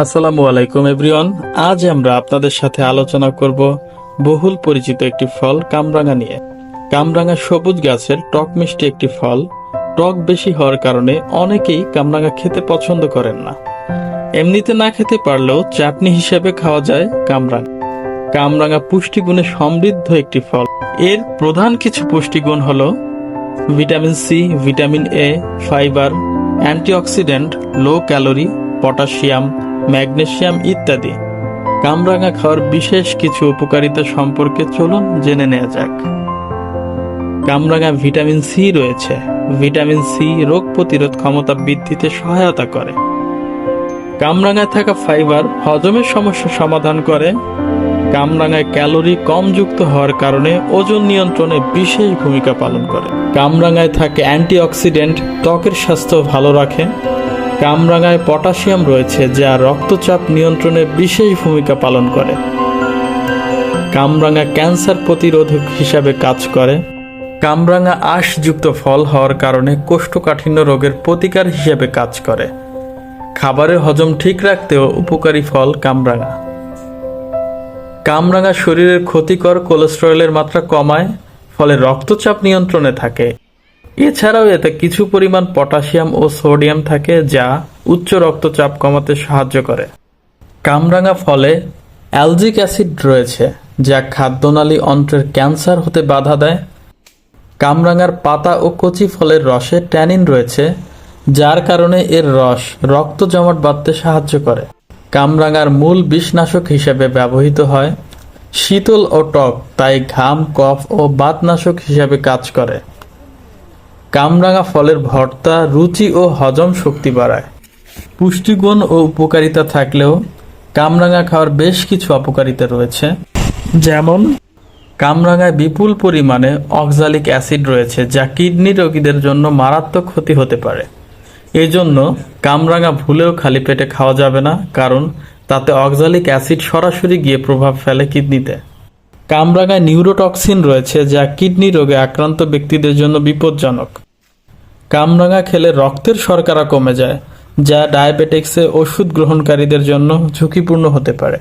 আসসালামু আলাইকুম এভরিওয়ান। আজ আমরা আপনাদের সাথে আলোচনা করব বহুল পরিচিত একটি ফল কামরাঙা নিয়ে। কামরাঙা সবুজ গাছের টক মিষ্টি একটি ফল। টক বেশি হওয়ার কারণে অনেকেই কামরাঙা খেতে পছন্দ করেন না। এমনিতে না খেতে পারলেও চাটনি হিসেবে খাওয়া যায় কামরাঙা। কামরাঙা পুষ্টিগুণে সমৃদ্ধ একটি ফল। এর প্রধান কিছু পুষ্টিগুণ হলো vitamin C, vitamin A, fibre, antioxidant, low calorie, potassium, magnesium ইত্যাদি। কামরাঙা খাওয়ার বিশেষ কিছু উপকারিতা সম্পর্কে চলুন জেনে নেওয়া যাক। কামরাঙা ভিটামিন সি রয়েছে। ভিটামিন সি রোগ প্রতিরোধ ক্ষমতা বৃদ্ধিতে সহায়তা করে। কামরাঙায় থাকা ফাইবার হজমের সমস্যা সমাধান করে। কামরাঙায় ক্যালোরি কম যুক্ত হওয়ার কারণে ওজন নিয়ন্ত্রণে বিশেষ ভূমিকা পালন করে। কামরাঙায় থাকে অ্যান্টিঅক্সিডেন্ট, ত্বকের স্বাস্থ্য ভালো রাখে। কামরাঙায় পটাশিয়াম রয়েছে যা রক্তচাপ নিয়ন্ত্রণে বিশেষ ভূমিকা পালন করে। কামরাঙা ক্যান্সার প্রতিরোধক হিসাবে কাজ করে। কামরাঙা আঁশযুক্ত ফল হওয়ার কারণে কোষ্ঠকাঠিন্য রোগের প্রতিকার হিসেবে কাজ করে। খাবারের হজম ঠিক রাখতেও উপকারী ফল কামরাঙা। কামরাঙা শরীরের ক্ষতিকর কোলেস্টেরলের মাত্রা কমায়, ফলে রক্তচাপ নিয়ন্ত্রণে থাকে। এছাড়াও এতে কিছু পরিমাণ পটাশিয়াম ও সোডিয়াম থাকে যা উচ্চ রক্তচাপ কমাতে সাহায্য করে। কামরাঙা ফলে অ্যালজিক অ্যাসিড রয়েছে যা খাদ্যনালী অন্ত্রের ক্যান্সার হতে বাধা দেয়। কামরাঙার পাতা ও কচি ফলের রসে ট্যানিন রয়েছে যার কারণে এর রস রক্ত জমাট বাঁধতে সাহায্য করে। কামরাঙার মূল বিষনাশক হিসেবে ব্যবহৃত হয়। শীতল ও টক তাই ঘাম, কফ ও বাতনাশক হিসেবে কাজ করে। কামরাঙা ফলের ভর্তা রুচি ও হজম শক্তি বাড়ায়। পুষ্টিগুণ ও উপকারিতা থাকলেও কামরাঙা খাওয়ার বেশ কিছু অপকারিতা রয়েছে, যেমন কামরাঙায় বিপুল পরিমাণে অক্সালিক অ্যাসিড রয়েছে যা কিডনি রোগীদের জন্য মারাত্মক ক্ষতি হতে পারে। এজন্য কামরাঙা ভুলেও খালি পেটে খাওয়া যাবে না, কারণ তাতে অক্সালিক অ্যাসিড সরাসরি গিয়ে প্রভাব ফেলে কিডনিতে। কামরাঙায় নিউরোটক্সিন রয়েছে যা কিডনি রোগে আক্রান্ত ব্যক্তিদের জন্য বিপজ্জনক। কামরাঙা খেলে রক্তের শর্করা কমে যায়, যা ডায়াবেটিক্সে ওষুধ গ্রহণকারীদের জন্য ঝুঁকিপূর্ণ হতে পারে।